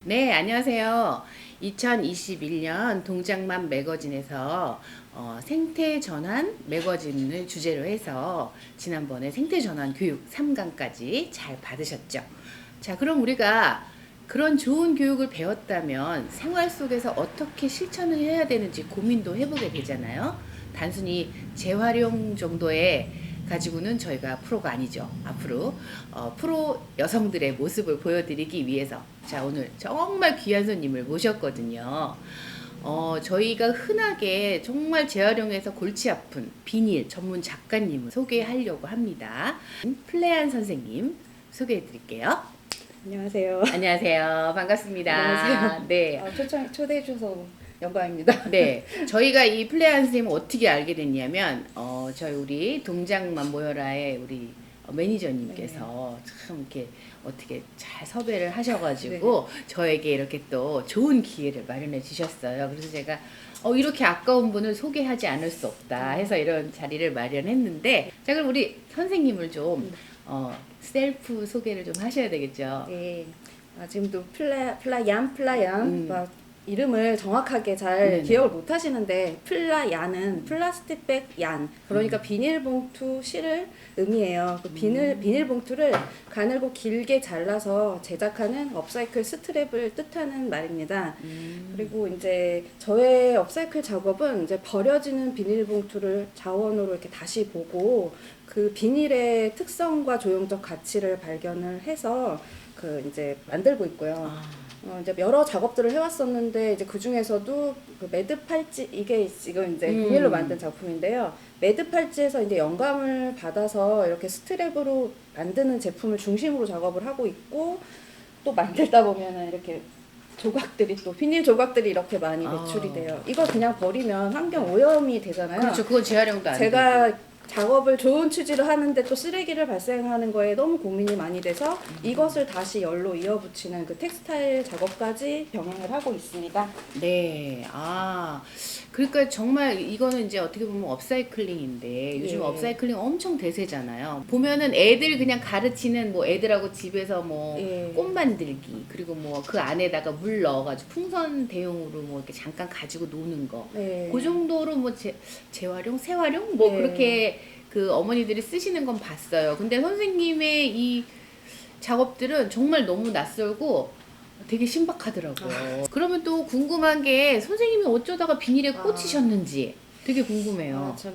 네, 안녕하세요. 2021년 동작만 매거진에서 생태 전환 매거진을 주제로 해서 지난번에 생태 전환 교육 3강까지 잘 받으셨죠? 자, 그럼 우리가 그런 좋은 교육을 배웠다면 생활 속에서 어떻게 실천을 해야 되는지 고민도 해보게 되잖아요. 단순히 재활용 정도의 가지고는 저희가 프로가 아니죠. 앞으로 프로 여성들의 모습을 보여드리기 위해서 자, 오늘 정말 귀한 손님을 모셨거든요. 저희가 흔하게 정말 재활용해서 골치 아픈 비닐 전문 작가님을 소개하려고 합니다. 플레안 선생님 소개해 드릴게요. 안녕하세요. 안녕하세요. 반갑습니다. 안녕하세요. 네. 초대해 주셔서 영광입니다. 네. 저희가 이 플레안 선생님을 어떻게 알게 됐냐면, 저희 우리 동작만 모여라의 우리 매니저님께서 참 이렇게 어떻게 잘 섭외를 하셔가지고 저에게 이렇게 또 좋은 기회를 마련해 주셨어요. 그래서 제가 이렇게 아까운 분을 소개하지 않을 수 없다 해서 이런 자리를 마련했는데, 자, 그럼 우리 선생님을 좀 셀프 소개를 좀 하셔야 되겠죠. 네. 지금도 플라얀 막 이름을 정확하게 잘 네네. 기억을 못 하시는데 플라얀은 플라스틱백 얀, 그러니까 비닐봉투 실을 의미해요. 그 비닐봉투를 가늘고 길게 잘라서 제작하는 업사이클 스트랩을 뜻하는 말입니다. 그리고 이제 저의 업사이클 작업은 이제 버려지는 비닐봉투를 자원으로 이렇게 다시 보고 그 비닐의 특성과 조형적 가치를 발견을 해서 그 이제 만들고 있고요. 이제 여러 작업들을 해왔었는데 이제 그 중에서도 그 매드 팔찌, 이게 지금 이제 비닐로 만든 작품인데요. 매드 팔찌에서 이제 영감을 받아서 이렇게 스트랩으로 만드는 제품을 중심으로 작업을 하고 있고, 또 만들다 보면은 이렇게 조각들이, 또 비닐 조각들이 이렇게 많이 배출이 돼요. 이걸 그냥 버리면 환경 오염이 되잖아요. 그렇죠. 그건 재활용도 안 되고. 제가 작업을 좋은 취지로 하는데 또 쓰레기를 발생하는 거에 너무 고민이 많이 돼서 이것을 다시 열로 이어붙이는 그 텍스타일 작업까지 병행을 하고 있습니다. 네. 그러니까 정말 이거는 이제 어떻게 보면 업사이클링인데 요즘 예. 업사이클링 엄청 대세잖아요. 보면은 애들 그냥 가르치는 뭐 애들하고 집에서 뭐 예. 꽃 만들기, 그리고 뭐 그 안에다가 물 넣어가지고 풍선 대용으로 뭐 이렇게 잠깐 가지고 노는 거. 네. 그 정도로 뭐 재활용, 재활용 뭐 네. 그렇게 그 어머니들이 쓰시는 건 봤어요. 근데 선생님의 이 작업들은 정말 너무 낯설고 되게 신박하더라고요. 그러면 또 궁금한 게 선생님이 어쩌다가 비닐에 꽂히셨는지 되게 궁금해요. 참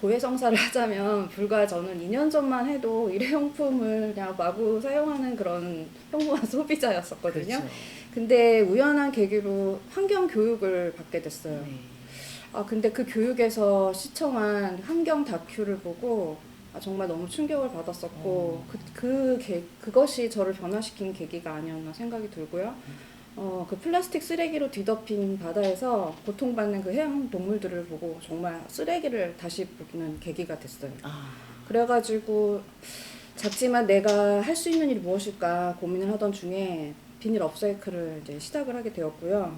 고해성사를 하자면 불과 저는 2년 전만 해도 일회용품을 그냥 마구 사용하는 그런 평범한 소비자였었거든요. 그렇죠. 근데 우연한 계기로 환경 교육을 받게 됐어요. 네. 근데 그 교육에서 시청한 환경 다큐를 보고 정말 너무 충격을 받았었고, 그것이 저를 변화시킨 계기가 아니었나 생각이 들고요. 그 플라스틱 쓰레기로 뒤덮인 바다에서 고통받는 그 해양 동물들을 보고 정말 쓰레기를 다시 보는 계기가 됐어요. 그래가지고 작지만 내가 할 수 있는 일이 무엇일까 고민을 하던 중에 비닐 업사이클을 이제 시작을 하게 되었고요.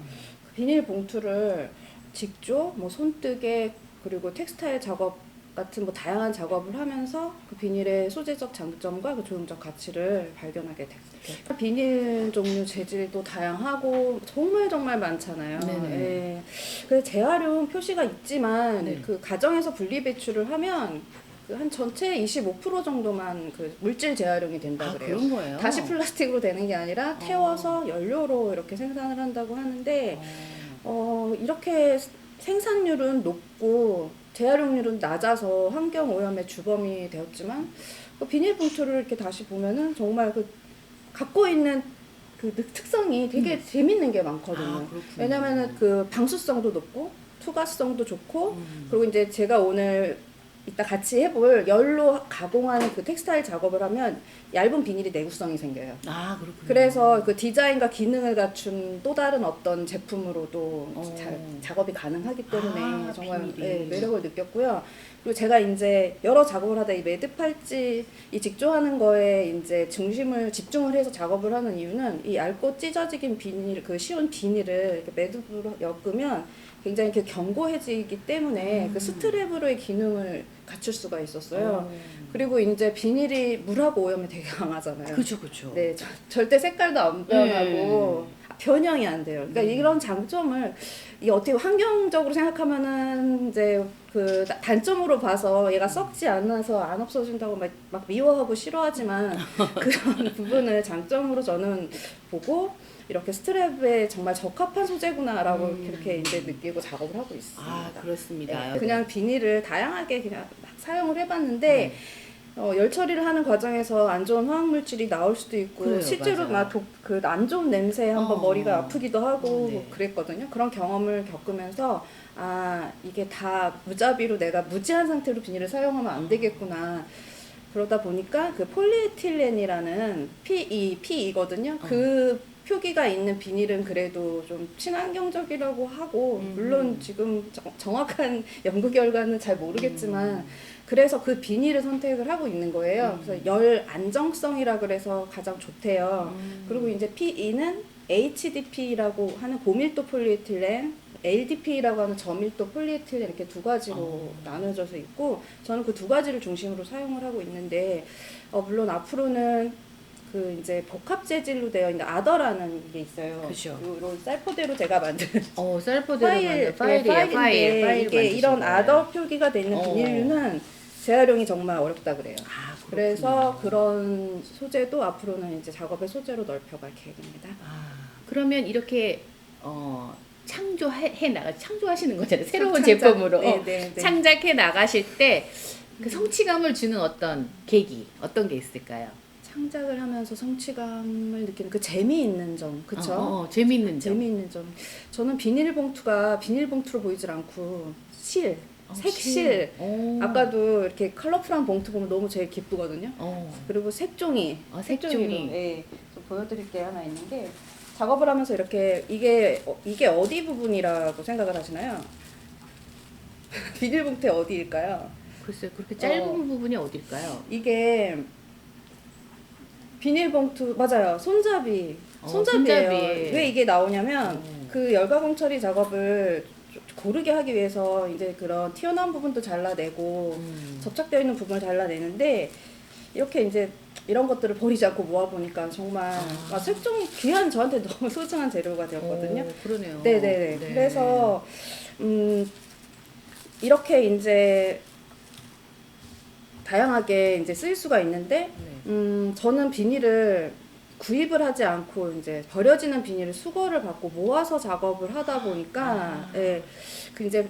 그 비닐 봉투를 직조, 뭐 손뜨개, 그리고 텍스타일 작업 같은 뭐 다양한 작업을 하면서 그 비닐의 소재적 장점과 그 조형적 가치를 발견하게 됐어요. 비닐 종류 재질도 다양하고 정말 많잖아요. 네네. 예. 그래서 재활용 표시가 있지만 네. 그 가정에서 분리 배출을 하면 그 한 전체 25% 정도만 그 물질 재활용이 된다 그래요. 그런 거예요? 다시 플라스틱으로 되는 게 아니라 태워서 연료로 이렇게 생산을 한다고 하는데 이렇게 생산률은 높고 재활용률은 낮아서 환경 오염의 주범이 되었지만 그 비닐봉투를 이렇게 다시 보면은 정말 그 갖고 있는 그 특성이 되게 재밌는 게 많거든요. 왜냐면은 그 방수성도 높고 투과성도 좋고, 그리고 이제 제가 오늘 이따 같이 해볼 열로 가공하는 그 텍스타일 작업을 하면 얇은 비닐이 내구성이 생겨요. 그렇군요. 그래서 그 디자인과 기능을 갖춘 또 다른 어떤 제품으로도 작업이 가능하기 때문에 정말 매력을 느꼈고요. 그리고 제가 이제 여러 작업을 하다 이 매드 팔찌 이 직조하는 거에 이제 집중을 해서 작업을 하는 이유는 이 얇고 찢어지긴 비닐, 그 쉬운 비닐을 이렇게 매듭으로 엮으면 굉장히 이렇게 견고해지기 때문에 그 스트랩으로의 기능을 갖출 수가 있었어요. 그리고 이제 비닐이 물하고 오염이 되게 강하잖아요. 그렇죠. 네, 절대 색깔도 안 변하고 변형이 안 돼요. 그러니까 이런 장점을 이 어떻게 환경적으로 생각하면은 이제 그 단점으로 봐서 얘가 썩지 않아서 안 없어진다고 막 미워하고 싫어하지만 그런 부분을 장점으로 저는 보고 이렇게 스트랩에 정말 적합한 소재구나라고 그렇게 이제 느끼고 작업을 하고 있습니다. 아, 그렇습니다. 네, 그냥 비닐을 다양하게 그냥 막 사용을 해봤는데 네. 열 처리를 하는 과정에서 안 좋은 화학 물질이 나올 수도 있고 그래요, 실제로 맞아요. 막 그 안 좋은 냄새에 한번 머리가 아프기도 하고 네. 그랬거든요. 그런 경험을 겪으면서 아 이게 다 무자비로 내가 무지한 상태로 비닐을 사용하면 안 되겠구나. 그러다 보니까 그 폴리에틸렌이라는 PE거든요. 그 표기가 있는 비닐은 그래도 좀 친환경적이라고 하고 물론 지금 정확한 연구 결과는 잘 모르겠지만 그래서 그 비닐을 선택을 하고 있는 거예요. 그래서 열 안정성이라 그래서 가장 좋대요. 그리고 이제 PE는 HDP라고 하는 고밀도 폴리에틸렌, LDP라고 하는 저밀도 폴리에틸렌 이렇게 두 가지로 나눠져서 있고 저는 그 두 가지를 중심으로 사용을 하고 있는데 물론 앞으로는 그 이제 복합 재질로 되어 있는 아더라는 게 있어요. 그죠. 이런 셀포대로 제가 만든 셀포대로 만든 파일이에요. 파일 이게 만드신 이런 거예요. 아더 표기가 돼 있는 비닐류는 재활용이 정말 어렵다 그래요. 아, 그렇군요. 그래서 그런 소재도 앞으로는 이제 작업의 소재로 넓혀갈 계획입니다. 그러면 이렇게 창조하시는 거잖아요. 새로운 창작. 제품으로 네. 창작해 나가실 때 그 성취감을 주는 어떤 계기, 어떤 게 있을까요? 창작을 하면서 성취감을 느끼는 그 재미있는 점, 그쵸? 재미있는 점. 재미있는 점. 저는 비닐봉투가 비닐봉투로 보이질 않고 색실. 아까도 이렇게 컬러풀한 봉투 보면 너무 제일 기쁘거든요. 그리고 색종이. 색종이. 예, 좀 보여드릴 게 하나 있는 게 작업을 하면서 이렇게 이게 어디 부분이라고 생각을 하시나요? 비닐봉투의 어디일까요? 글쎄요, 그렇게 짧은 부분이 어딜까요? 이게 비닐봉투 맞아요. 손잡이에요. 손잡이에. 왜 이게 나오냐면 그 열가공 처리 작업을 고르게 하기 위해서 이제 그런 튀어나온 부분도 잘라내고 접착되어 있는 부분을 잘라내는데 이렇게 이제 이런 것들을 버리지 않고 모아보니까 정말 색종이 귀한 저한테 너무 소중한 재료가 되었거든요. 그러네요. 네네네. 네. 그래서 이렇게 이제 다양하게 이제 쓰일 수가 있는데 저는 비닐을 구입을 하지 않고 이제 버려지는 비닐을 수거를 받고 모아서 작업을 하다 보니까 예, 그 이제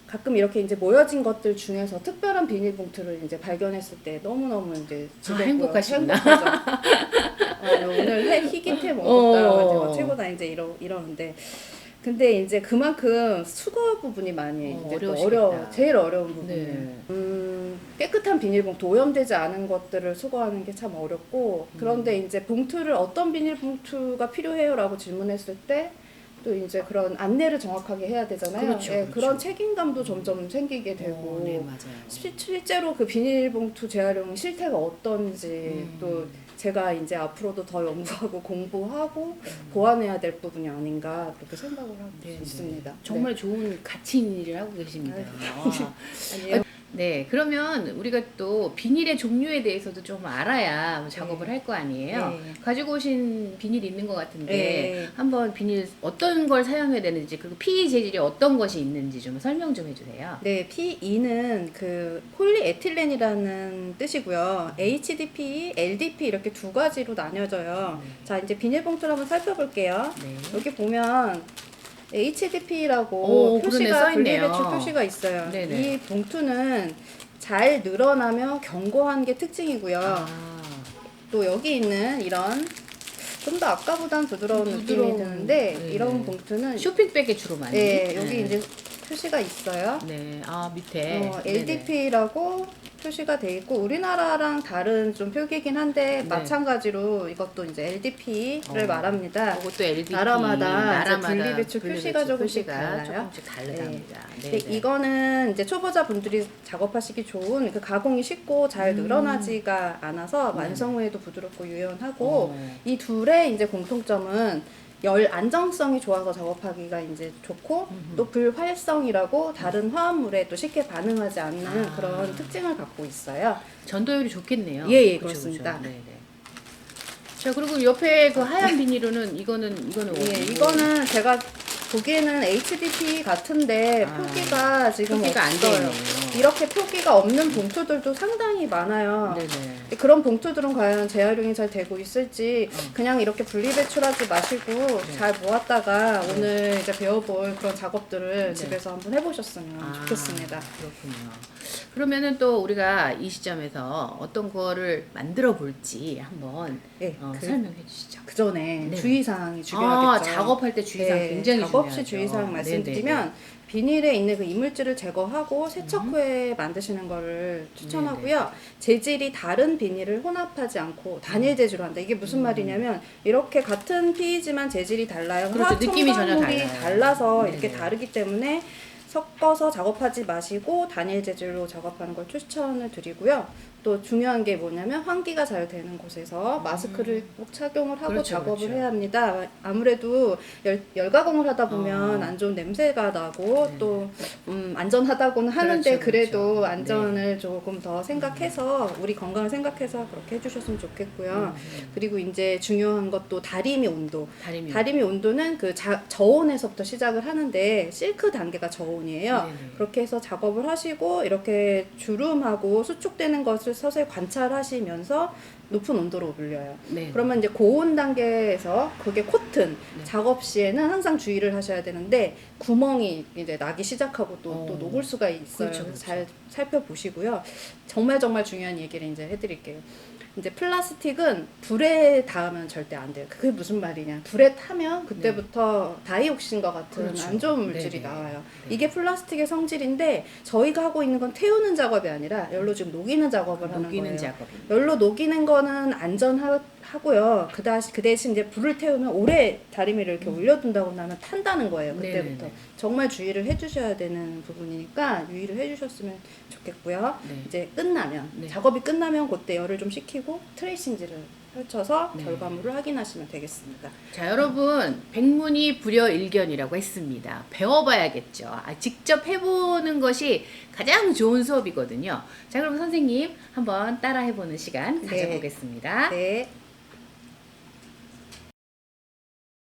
가끔 이렇게 이제 모여진 것들 중에서 특별한 비닐봉투를 이제 발견했을 때 너무너무 이제 즐겁고요. 행복하시구나. 행복하죠. 오늘 희귀태 먹었다. 최고다 이제 이러는데 근데 이제 그만큼 수거 부분이 많이 이제 제일 어려운 부분이에요. 깨끗한 비닐봉투, 오염되지 않은 것들을 수거하는 게 참 어렵고 그런데 이제 봉투를 어떤 비닐봉투가 필요해요라고 질문했을 때 또 이제 그런 안내를 정확하게 해야 되잖아요. 그렇죠, 예, 그렇죠. 그런 책임감도 점점 생기게 되고 네, 맞아요. 실제로 그 비닐봉투 재활용 실태가 어떤지 또 제가 이제 앞으로도 더 연구하고 공부하고 보완해야 될 부분이 아닌가 그렇게 생각을 하고 있습니다. 정말 좋은 가치 있는 일을 하고 계십니다. 아니에요. 네, 그러면 우리가 또 비닐의 종류에 대해서도 좀 알아야 작업을 할 거 아니에요. 네. 가지고 오신 비닐이 있는 것 같은데 네. 한번 비닐 어떤 걸 사용해야 되는지 그리고 PE 재질이 어떤 것이 있는지 좀 설명 좀 해주세요. 네, PE는 그 폴리에틸렌이라는 뜻이고요. HDP, LDP 이렇게 두 가지로 나뉘어져요. 자, 이제 비닐봉투를 한번 살펴볼게요. 네. 여기 보면 HDP라고 표시가 분리배출 표시가 있어요. 네네. 이 봉투는 잘 늘어나며 견고한 게 특징이고요. 또 여기 있는 이런 좀 더 아까보단 부드러운 느낌이 드는데 네네. 이런 봉투는 쇼핑백에 주로 많이. 네, 여기 이제 표시가 있어요. 네, 밑에 LDP라고 표시가 돼 있고 우리나라랑 다른 좀 표기긴 한데 마찬가지로 이것도 이제 LDP를 말합니다. 이것도 LDP. 나라마다 분리배출 표시가 조금씩 달라요. 다르답니다. 근데 이거는 이제 초보자 분들이 작업하시기 좋은 그 가공이 쉽고 잘 늘어나지가 않아서 완성 후에도 부드럽고 유연하고 이 둘의 이제 공통점은 열 안정성이 좋아서 작업하기가 이제 좋고 또 불활성이라고 다른 화합물에 또 쉽게 반응하지 않는 그런 특징을 갖고 있어요. 전도율이 좋겠네요. 예, 그쵸, 그렇습니다. 그쵸. 네네. 자, 그리고 옆에 그 하얀 비닐로는 이거는 예, 어디고? 이거는 제가 보기에는 HDP 같은데 표기가 지금 표기가 안 없어요. 되네요. 이렇게 표기가 없는 봉투들도 상당히 많아요. 네네. 그런 봉투들은 과연 재활용이 잘 되고 있을지 그냥 이렇게 분리배출하지 마시고 잘 모았다가 오늘 이제 배워볼 그런 작업들을 집에서 한번 해보셨으면 좋겠습니다. 그렇군요. 그러면은 또 우리가 이 시점에서 어떤 거를 만들어 볼지 한번 예, 설명해 주시죠. 그 전에 네. 주의사항이 중요하겠죠. 작업할 때 주의사항 굉장히 작업시 중요하죠. 주의사항 말씀드리면 네네네. 비닐에 있는 그 이물질을 제거하고 세척 후에 만드시는 거를 추천하고요. 재질이 다른 비닐을 혼합하지 않고 단일 재질로 한다. 이게 무슨 말이냐면 이렇게 같은 피이지만 재질이 달라요. 그렇죠. 느낌이 전혀 첨가물이 달라요. 달라서 네네. 이렇게 다르기 때문에 섞어서 작업하지 마시고 단일 재질로 작업하는 걸 추천을 드리고요. 또 중요한 게 뭐냐면 환기가 잘 되는 곳에서 마스크를 꼭 착용을 하고 그렇죠, 작업을 그렇죠. 해야 합니다. 아무래도 열가공을 하다 보면 안 좋은 냄새가 나고 네. 또 안전하다고는 하는데 그렇죠, 그래도 그렇죠. 안전을 조금 더 생각해서 우리 건강을 생각해서 그렇게 해주셨으면 좋겠고요. 그리고 이제 중요한 것도 다리미 온도. 다리미 온도는 그 저온에서부터 시작을 하는데 실크 단계가 저온이에요. 네네. 그렇게 해서 작업을 하시고 이렇게 주름하고 수축되는 것을 서서히 관찰하시면서 높은 온도로 올려요. 네. 그러면 이제 고온 단계에서 그게 코튼 작업 시에는 항상 주의를 하셔야 되는데 구멍이 이제 나기 시작하고 또 녹을 수가 있어요. 그렇죠, 그래서 그렇죠. 잘 살펴보시고요. 정말 중요한 얘기를 이제 해드릴게요. 이제 플라스틱은 불에 닿으면 절대 안 돼요. 그게 무슨 말이냐? 불에 타면 그때부터 다이옥신과 같은 그렇죠. 안 좋은 물질이 네네. 나와요. 네. 이게 플라스틱의 성질인데 저희가 하고 있는 건 태우는 작업이 아니라 열로 지금 녹이는 작업을 하는 녹이는 거예요. 작업입니다. 열로 녹이는 거는 안전하고요. 그 대신 이제 불을 태우면 오래 다리미를 이렇게 올려둔다고 하면 탄다는 거예요. 그때부터 네네네. 정말 주의를 해주셔야 되는 부분이니까 유의를 해주셨으면 좋겠고요. 네. 이제 끝나면 네. 작업이 끝나면 그때 열을 좀 식히고 트레이싱지를 펼쳐서 네. 결과물을 확인하시면 되겠습니다. 자, 여러분, 백문이 불여일견이라고 했습니다. 배워봐야겠죠. 직접 해보는 것이 가장 좋은 수업이거든요. 자, 그럼 선생님 한번 따라 해보는 시간 네. 가져보겠습니다. 네.